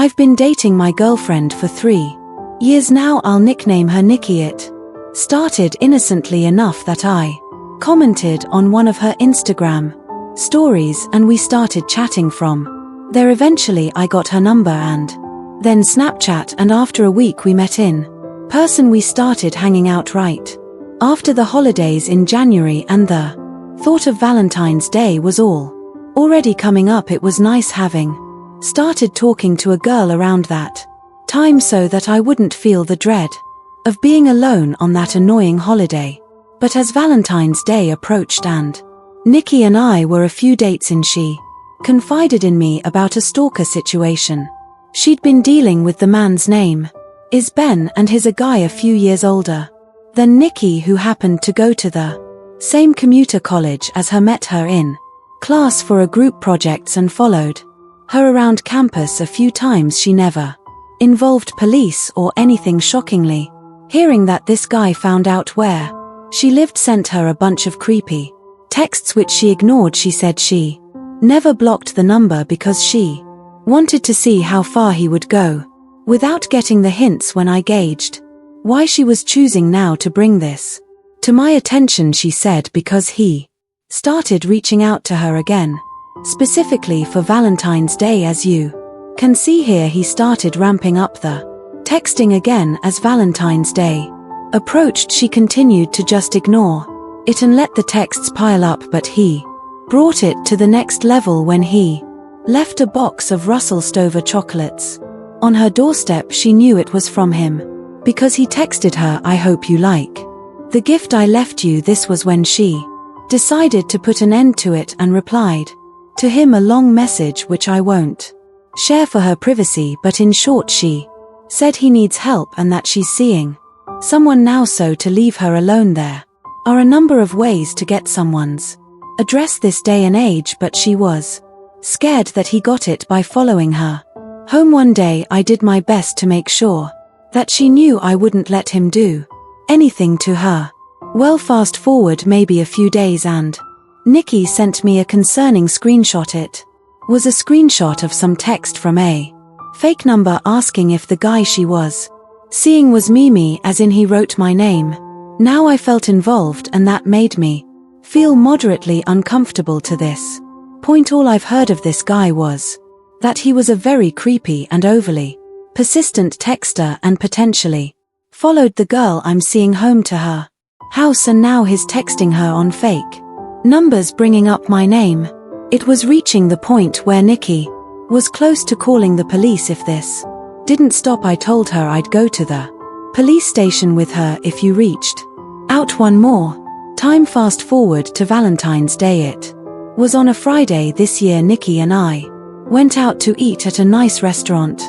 I've been dating my girlfriend for 3 years now. I'll nickname her Nikki. It started innocently enough that I commented on one of her Instagram stories and we started chatting from there. Eventually I got her number and then Snapchat, and after a week we met in person. We started hanging out right after the holidays in January, and the thought of Valentine's Day was already coming up. It was nice having started talking to a girl around that time so that I wouldn't feel the dread of being alone on that annoying holiday. But as Valentine's Day approached and Nikki and I were a few dates in, she confided in me about a stalker situation she'd been dealing with. The man's name is Ben and he's a guy a few years older than Nikki who happened to go to the same commuter college as her, met her in class for a group projects and followed her around campus a few times. She never involved police or anything. Shockingly, hearing that this guy found out where she lived, sent her a bunch of creepy texts which she ignored. She said she never blocked the number because she wanted to see how far he would go without getting the hints. When I gauged why she was choosing now to bring this to my attention, she said because he started reaching out to her again, specifically for Valentine's Day. As you can see here, he started ramping up the texting again as Valentine's Day approached. She continued to just ignore it and let the texts pile up, but he brought it to the next level when he left a box of Russell Stover chocolates on her doorstep. She knew it was from him because he texted her, "I hope you like the gift I left you." This was when she decided to put an end to it and replied to him a long message which I won't share for her privacy, but in short she said he needs help and that she's seeing someone now, so to leave her alone. There are a number of ways to get someone's address this day and age, but she was scared that he got it by following her home one day. I did my best to make sure that she knew I wouldn't let him do anything to her. Well, fast forward maybe a few days and Nikki sent me a concerning screenshot. It was a screenshot of some text from a fake number asking if the guy she was seeing was Mimi, as in he wrote my name. Now I felt involved and that made me feel moderately uncomfortable. To this point, all I've heard of this guy was that he was a very creepy and overly persistent texter and potentially followed the girl I'm seeing home to her house, and now he's texting her on fake numbers bringing up my name. It was reaching the point where Nikki was close to calling the police. If this didn't stop, I told her I'd go to the police station with her if you reached out one more time. Fast forward to Valentine's Day. It was on a Friday this year. Nikki and I went out to eat at a nice restaurant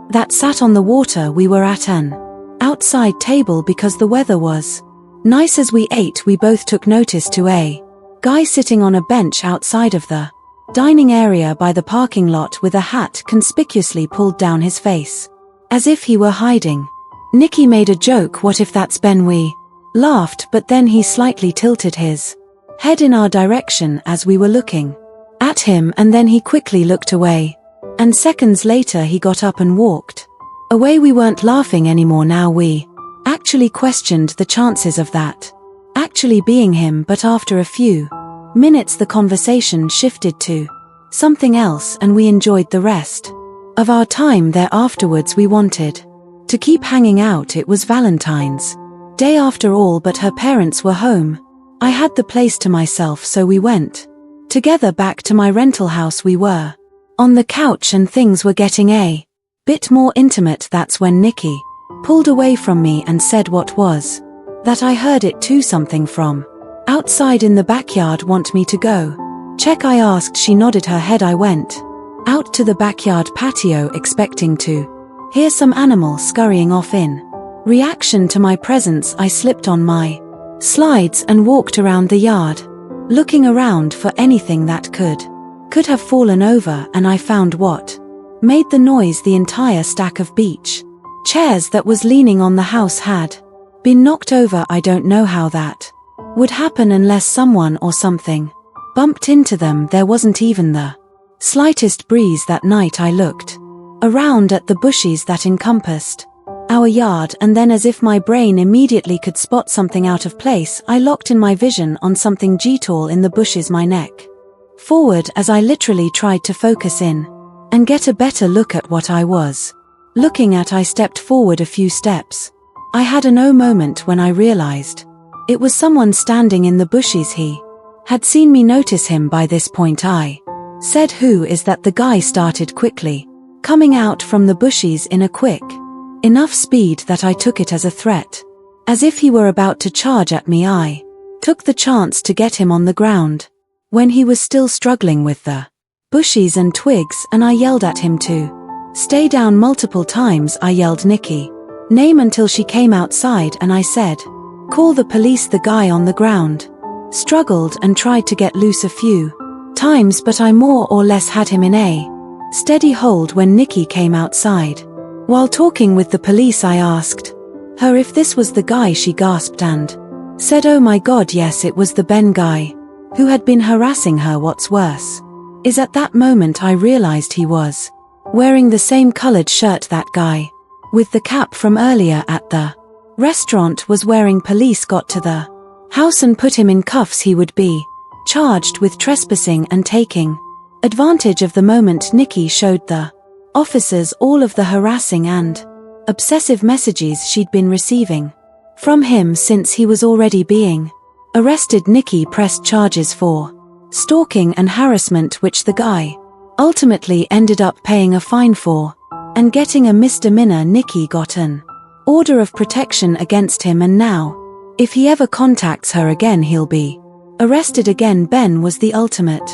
that sat on the water. We were at an outside table because the weather was nice. As we ate, we both took notice to a guy sitting on a bench outside of the dining area by the parking lot with a hat conspicuously pulled down his face, as if he were hiding. Nikki made a joke, "What if that's Ben?" We laughed, but then he slightly tilted his head in our direction as we were looking at him, and then he quickly looked away. And seconds later he got up and walked away. We weren't laughing anymore now. We actually questioned the chances of that actually being him, but after a few minutes the conversation shifted to something else and we enjoyed the rest of our time there. Afterwards we wanted to keep hanging out. It was Valentine's Day after all, but her parents were home. I had the place to myself, so we went together back to my rental house. We were on the couch and things were getting a bit more intimate. That's when Nikki pulled away from me and said, "What was that? I heard it too. Something from outside in the backyard. Want me to go check?" I asked. She nodded her head. I went out to the backyard patio expecting to hear some animal scurrying off. In reaction to my presence, I slipped on my slides and walked around the yard, looking around for anything that could have fallen over, and I found what made the noise. The entire stack of beach chairs that was leaning on the house had been knocked over. I don't know how that would happen unless someone or something bumped into them. There wasn't even the slightest breeze that night. I looked around at the bushes that encompassed our yard, and then, as if my brain immediately could spot something out of place, I locked in my vision on something tall in the bushes my neck forward as I literally tried to focus in and get a better look at what I was looking at. I stepped forward a few steps. I had an moment when I realized it was someone standing in the bushes. He had seen me notice him by this point. I said, "Who is that?" The guy started quickly coming out from the bushes in a quick enough speed that I took it as a threat. As if he were about to charge at me, I took the chance to get him on the ground when he was still struggling with the bushes and twigs, and I yelled at him to stay down. Multiple times I yelled Nikki's name until she came outside, and I said, "Call the police." The guy on the ground struggled and tried to get loose a few times, but I more or less had him in a steady hold. When Nikki came outside, while talking with the police, I asked her if this was the guy. She gasped and said, "Oh my God, yes, it was the Ben guy who had been harassing her." What's worse is at that moment I realized he was wearing the same colored shirt that guy with the cap from earlier at the restaurant was wearing. Police got to the house and put him in cuffs. He would be charged with trespassing and taking advantage of the moment. Nikki showed the officers all of the harassing and obsessive messages she'd been receiving from him since he was already being arrested. Nikki pressed charges for stalking and harassment, which the guy ultimately ended up paying a fine for and getting a misdemeanor. Nikki got an order of protection against him, and now, if he ever contacts her again, he'll be arrested again. Ben was the ultimate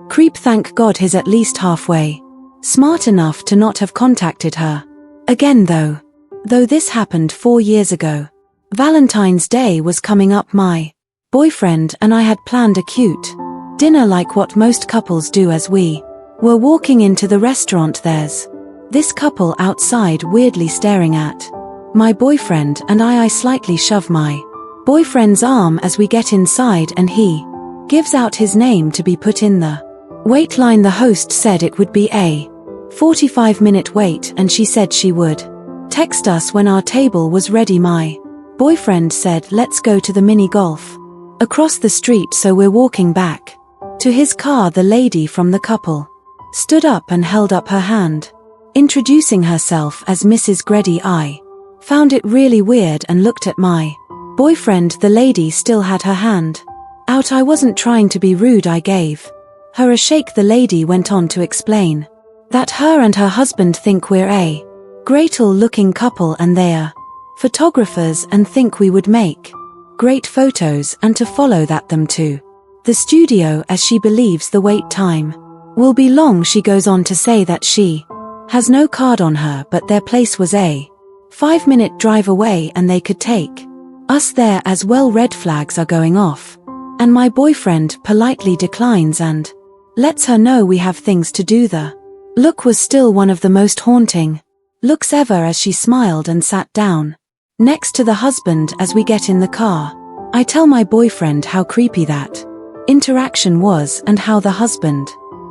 creep. Thank God he's at least halfway smart enough to not have contacted her again, though this happened 4 years ago. Valentine's Day was coming up. My boyfriend and I had planned a cute dinner like what most couples do. As we were walking into the restaurant, there's this couple outside weirdly staring at my boyfriend and I slightly shove my boyfriend's arm as we get inside, and he gives out his name to be put in the wait line. The host said it would be a 45-minute wait, and she said she would text us when our table was ready. My boyfriend said, "Let's go to the mini golf across the street." So we're walking back to his car. The lady from the couple stood up and held up her hand, introducing herself as Mrs. Grady. I found it really weird and looked at my boyfriend. The lady still had her hand out. I wasn't trying to be rude. I gave her a shake. The lady went on to explain that her and her husband think we're a great-looking couple and they're photographers and think we would make great photos, and to follow them to the studio as she believes the wait time will be long. She goes on to say that she has no card on her, but their place was a 5-minute drive away and they could take us there as well. Red flags are going off, and my boyfriend politely declines and lets her know we have things to do. The look was still one of the most haunting looks ever as she smiled and sat down next to the husband. As we get in the car, I tell my boyfriend how creepy that interaction was and how the husband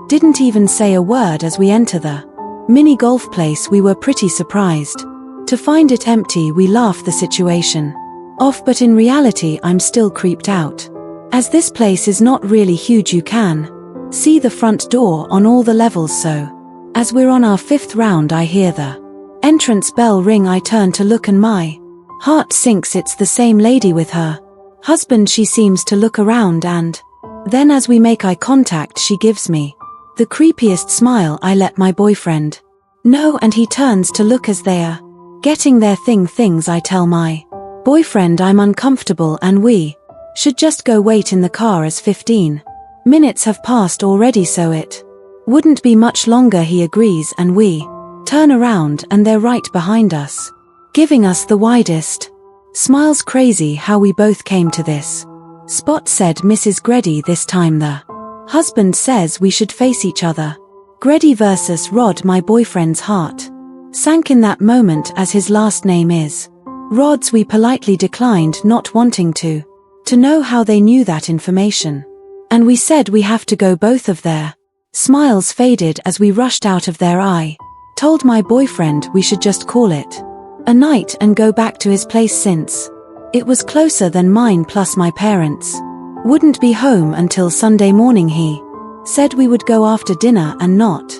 didn't even say a word. As we enter the mini golf place, we were pretty surprised to find it empty. We laugh the situation off, but in reality I'm still creeped out, as this place is not really huge. You can see the front door on all the levels. So as we're on our 5th round, I hear the entrance bell ring. I turn to look and my heart sinks. It's the same lady with her husband. She seems to look around, and then as we make eye contact, she gives me the creepiest smile. I let my boyfriend know, and he turns to look as they are getting their things. I tell my boyfriend I'm uncomfortable and we should just go wait in the car, as 15 minutes have passed already, so it wouldn't be much longer. He agrees, and we turn around and they're right behind us, giving us the widest smiles. Crazy how we both came to this spot, said Mrs. Grady. This time the husband says we should face each other. Grady versus Rod. My boyfriend's heart sank in that moment, as his last name is Rod's. We politely declined, not wanting to know how they knew that information, and we said we have to go. Both of their smiles faded as we rushed out of there. I Told my boyfriend we should just call it a night and go back to his place since it was closer than mine, plus my parents wouldn't be home until Sunday morning. He said we would go after dinner and not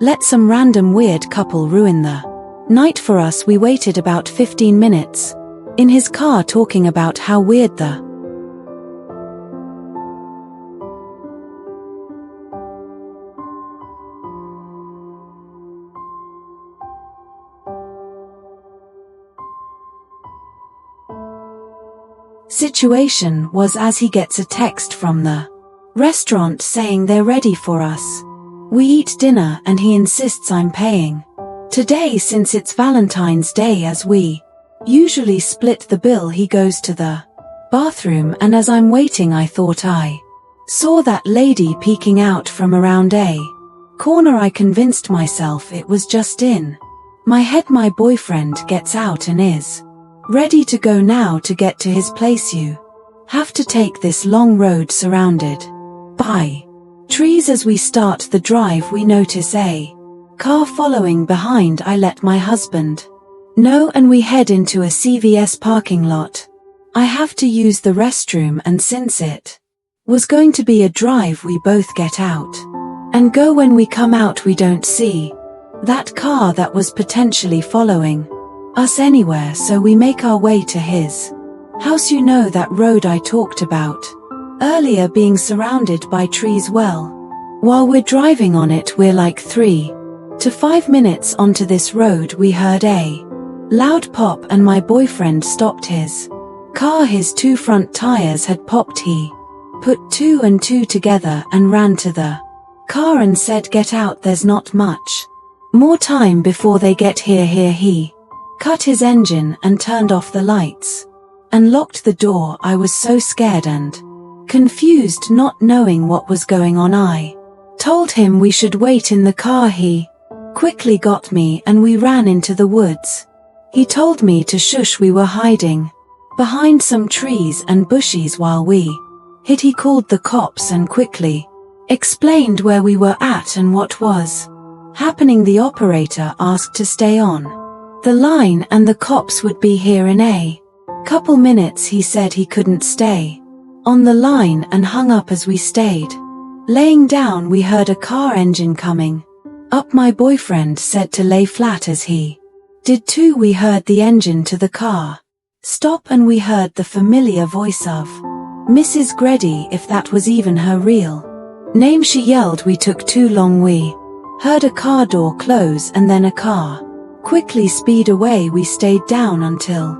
let some random weird couple ruin the night for us. We waited about 15 minutes in his car talking about how weird the situation was, as he gets a text from the restaurant saying they're ready for us. We eat dinner and he insists I'm paying today since it's Valentine's Day. As we usually split the bill, he goes to the bathroom, and as I'm waiting I thought I saw that lady peeking out from around a corner. I convinced myself it was just in my head. My boyfriend gets out and is ready to go now to get to his place. You have to take this long road surrounded by trees. As we start the drive we notice a car following behind. I let my husband know and we head into a CVS parking lot. I have to use the restroom, and since it was going to be a drive we both get out and go. When we come out we don't see that car that was potentially following us anywhere, so we make our way to his house. You know that road I talked about earlier, being surrounded by trees. Well, while we're driving on it, we're like 3 to 5 minutes onto this road, we heard a loud pop and my boyfriend stopped his car. His 2 front tires had popped. He put 2 and 2 together and ran to the car and said, "Get out, there's not much more time before they get here." He cut his engine and turned off the lights and locked the door. I was so scared and confused, not knowing what was going on. I told him we should wait in the car. He quickly got me and we ran into the woods. He told me to shush. We were hiding behind some trees and bushes while we hid. He called the cops and quickly explained where we were at and what was happening. The operator asked to stay on the line and the cops would be here in a couple minutes. He said he couldn't stay on the line and hung up. As we stayed laying down we heard a car engine coming up. My boyfriend said to lay flat, as he did too. We heard the engine to the car stop and we heard the familiar voice of Mrs. Grady, if that was even her real name. She yelled. We took too long. We heard a car door close and then a car quickly speed away. We stayed down until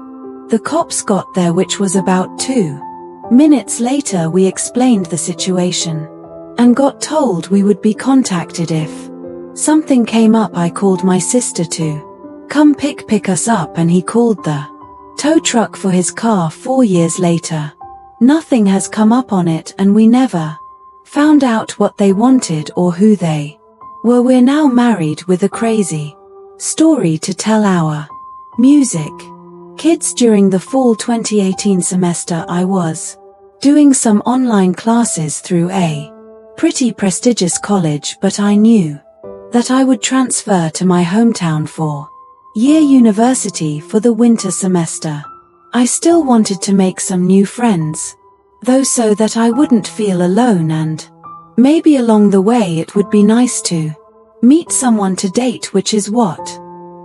the cops got there, which was about 2 minutes later. We explained the situation and got told we would be contacted if something came up. I called my sister to come pick us up and he called the tow truck for his car. 4 years later, nothing has come up on it and we never found out what they wanted or who they were. We're now married with a crazy story to tell our music kids. During the fall 2018 semester I was doing some online classes through a pretty prestigious college, but I knew that I would transfer to my hometown for year university for the winter semester. I still wanted to make some new friends, though, so that I wouldn't feel alone, and maybe along the way it would be nice to meet someone to date, which is what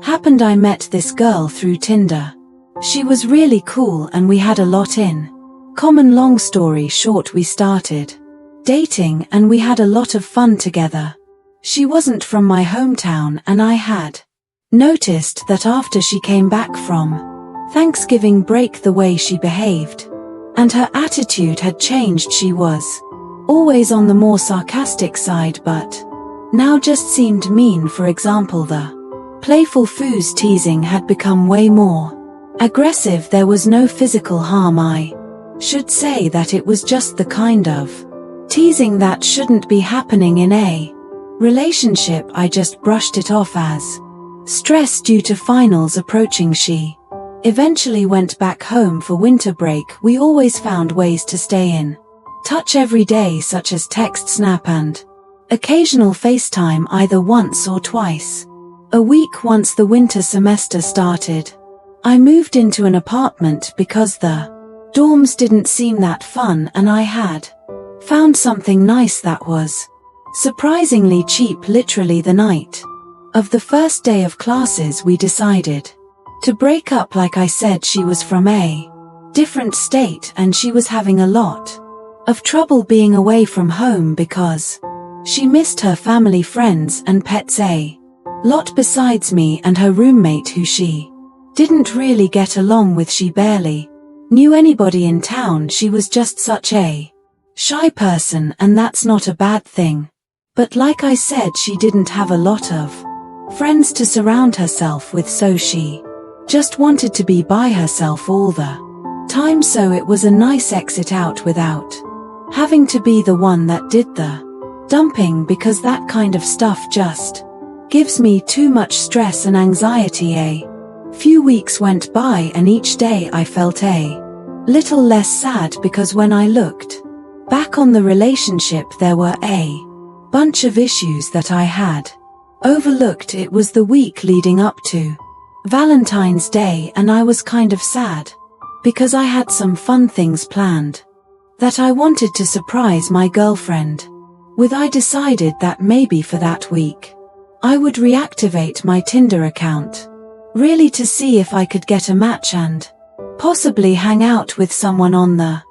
happened. I met this girl through Tinder. She was really cool and we had a lot in common. Long story short, we started dating and we had a lot of fun together. She wasn't from my hometown and I had noticed that after she came back from Thanksgiving break the way she behaved and her attitude had changed. She was always on the more sarcastic side, but now just seemed mean. For example, the playful foos teasing had become way more aggressive. There was no physical harm. I should say that it was just the kind of teasing that shouldn't be happening in a relationship. I just brushed it off as stress due to finals approaching. She eventually went back home for winter break. We always found ways to stay in touch every day, such as text, snap and occasional FaceTime, either once or twice A week once the winter semester started. I moved into an apartment because the dorms didn't seem that fun, and I had found something nice that was surprisingly cheap. Literally the night of the first day of classes we decided to break up. Like I said, she was from a different state and she was having a lot of trouble being away from home because she missed her family, friends and pets a lot besides me and her roommate, who she didn't really get along with. She barely knew anybody in town. She was just such a shy person, and that's not a bad thing. But like I said, she didn't have a lot of friends to surround herself with, so she just wanted to be by herself all the time. So it was a nice exit out without having to be the one that did the dumping, because that kind of stuff just gives me too much stress and anxiety. A few weeks went by and each day I felt a little less sad, because when I looked back on the relationship there were a bunch of issues that I had overlooked. It was the week leading up to Valentine's Day and I was kind of sad because I had some fun things planned that I wanted to surprise my girlfriend with. I decided that maybe for that week I would reactivate my Tinder account, really to see if I could get a match and possibly hang out with someone on the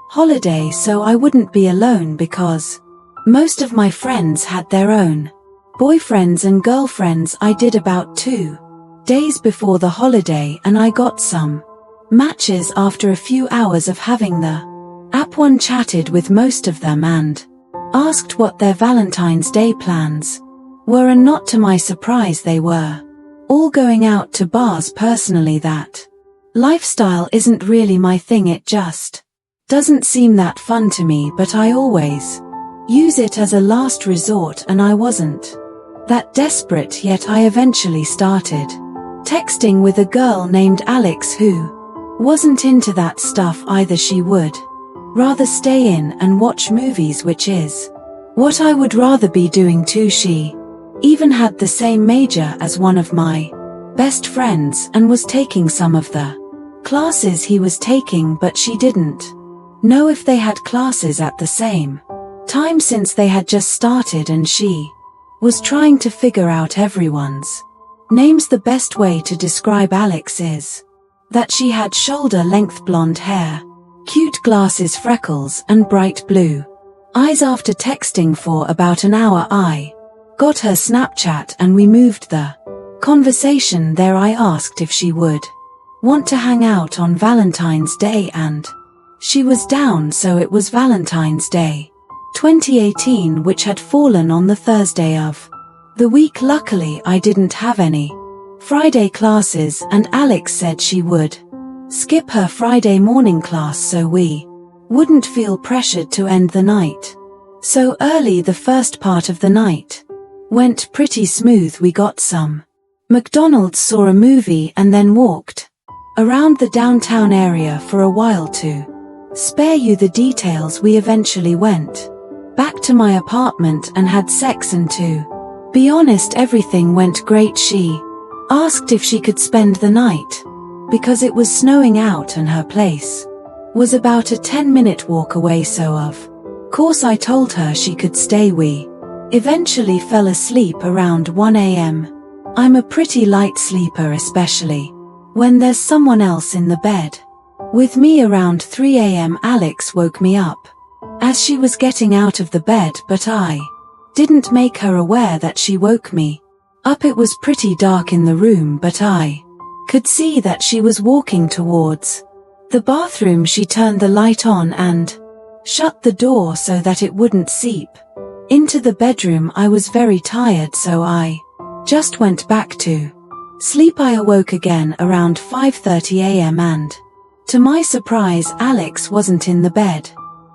holiday so I wouldn't be alone, because most of my friends had their own boyfriends and girlfriends. I did about 2 days before the holiday and I got some matches after a few hours of having the app. One chatted with most of them and asked what their Valentine's Day plans were, and not to my surprise they were all going out to bars. Personally, that lifestyle isn't really my thing. It just doesn't seem that fun to me, but I always use it as a last resort and I wasn't that desperate yet. I eventually started texting with a girl named Alex who wasn't into that stuff either. She would rather stay in and watch movies, which is what I would rather be doing too. She even had the same major as one of my best friends and was taking some of the classes he was taking, but she didn't know if they had classes at the same time since they had just started, and she was trying to figure out everyone's names. The best way to describe Alex is that she had shoulder-length blonde hair, cute glasses, freckles and bright blue eyes. After texting for about an hour I got her Snapchat and we moved the conversation there. I asked if she would want to hang out on Valentine's Day and she was down, so it was Valentine's Day 2018, which had fallen on the Thursday of the week. Luckily I didn't have any Friday classes and Alex said she would skip her Friday morning class so we wouldn't feel pressured to end the night so early. The first part of the night went pretty smooth. We got some McDonald's, saw a movie and then walked around the downtown area for a while. To spare you the details, we eventually went back to my apartment and had sex, and to be honest, everything went great. She asked if she could spend the night because it was snowing out and her place was about a 10-minute walk away, so of course I told her she could stay. We eventually fell asleep around 1 a.m. I'm a pretty light sleeper, especially when there's someone else in the bed with me. Around 3 a.m. Alex woke me up as she was getting out of the bed, but I didn't make her aware that she woke me up. It was pretty dark in the room, but I could see that she was walking towards the bathroom. She turned the light on and shut the door so that it wouldn't seep into the bedroom. I was very tired, so I just went back to sleep. I awoke again around 5:30 a.m. and to my surprise Alex wasn't in the bed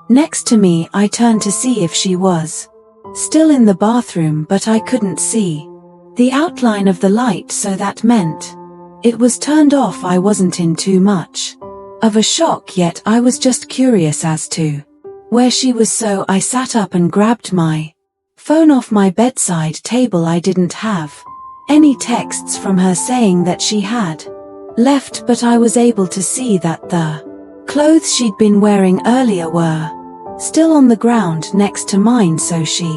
next to me. I turned to see if she was still in the bathroom, but I couldn't see the outline of the light, so that meant it was turned off. I wasn't in too much of a shock yet. I was just curious as to where she was, so I sat up and grabbed my phone off my bedside table. I didn't have any texts from her saying that she had left, but I was able to see that the clothes she'd been wearing earlier were still on the ground next to mine, so she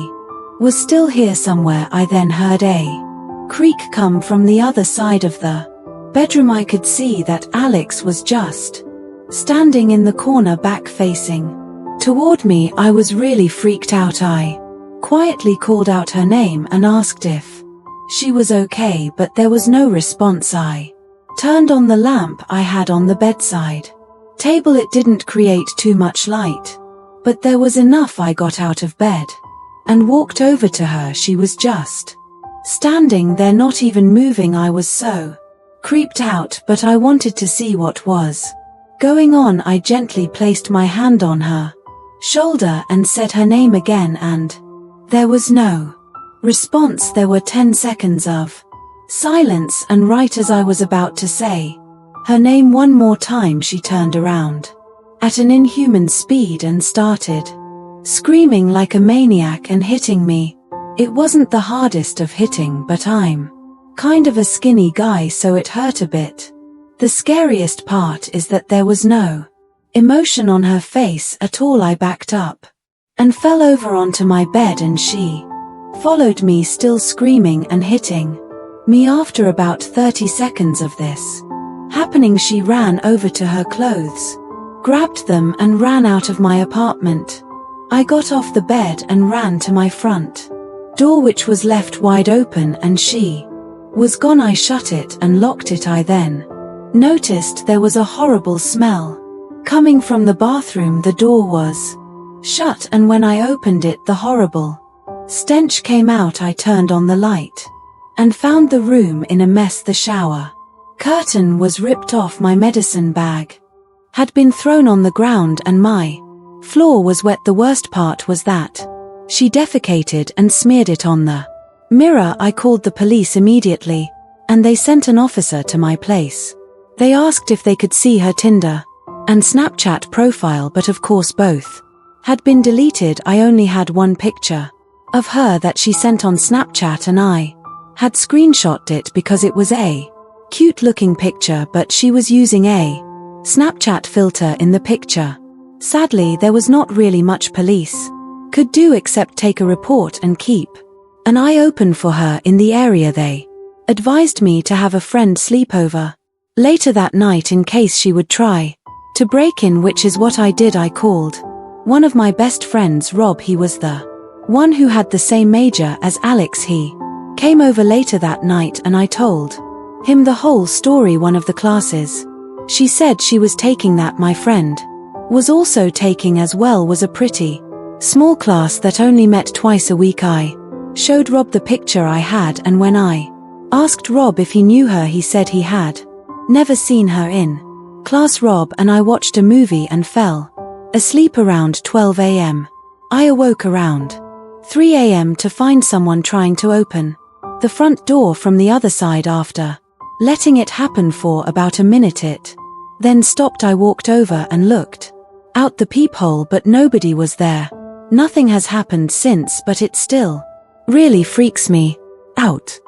was still here somewhere. I then heard a creak come from the other side of the bedroom. I could see that Alex was just standing in the corner back facing toward me. I was really freaked out. I quietly called out her name and asked if she was okay, but there was no response. I turned on the lamp I had on the bedside table. It didn't create too much light, but there was enough. I got out of bed and walked over to her. She was just standing there, not even moving. I was so creeped out, but I wanted to see what was going on. I gently placed my hand on her shoulder and said her name again, and there was no response. There were 10 seconds of silence, and right as I was about to say her name one more time, she turned around at an inhuman speed and started screaming like a maniac and hitting me. It wasn't the hardest of hitting, but I'm kind of a skinny guy, so it hurt a bit. The scariest part is that there was no emotion on her face at all. I backed up and fell over onto my bed, and she followed me, still screaming and hitting me. After about 30 seconds of this happening, she ran over to her clothes, grabbed them, and ran out of my apartment. I got off the bed and ran to my front door, which was left wide open, and she was gone. I shut it and locked it. I then noticed there was a horrible smell coming from the bathroom. The door was shut, and when I opened it, the horrible stench came out. I turned on the light and found the room in a mess. The shower curtain was ripped off, my medicine bag had been thrown on the ground, and my floor was wet. The worst part was that she defecated and smeared it on the mirror. I called the police immediately, and they sent an officer to my place. They asked if they could see her Tinder and Snapchat profile, but of course both had been deleted. I only had one picture of her that she sent on Snapchat, and I had screenshotted it because it was a cute looking picture, but she was using a Snapchat filter in the picture. Sadly, there was not really much police could do except take a report and keep an eye open for her in the area. They advised me to have a friend sleep over later that night in case she would try to break in, which is what I did. I called one of my best friends, Rob. He was the one who had the same major as Alex. He came over later that night, and I told him the whole story. One of the classes she said she was taking, that my friend was also taking as well, was a pretty small class that only met twice a week. I showed Rob the picture I had, and when I asked Rob if he knew her, he said he had never seen her in class. Rob and I watched a movie and fell asleep around 12 a.m. I awoke around 3 a.m. to find someone trying to open the front door from the other side. After letting it happen for about a minute, it then stopped. I walked over and looked out the peephole, but nobody was there. Nothing has happened since, but it still really freaks me out.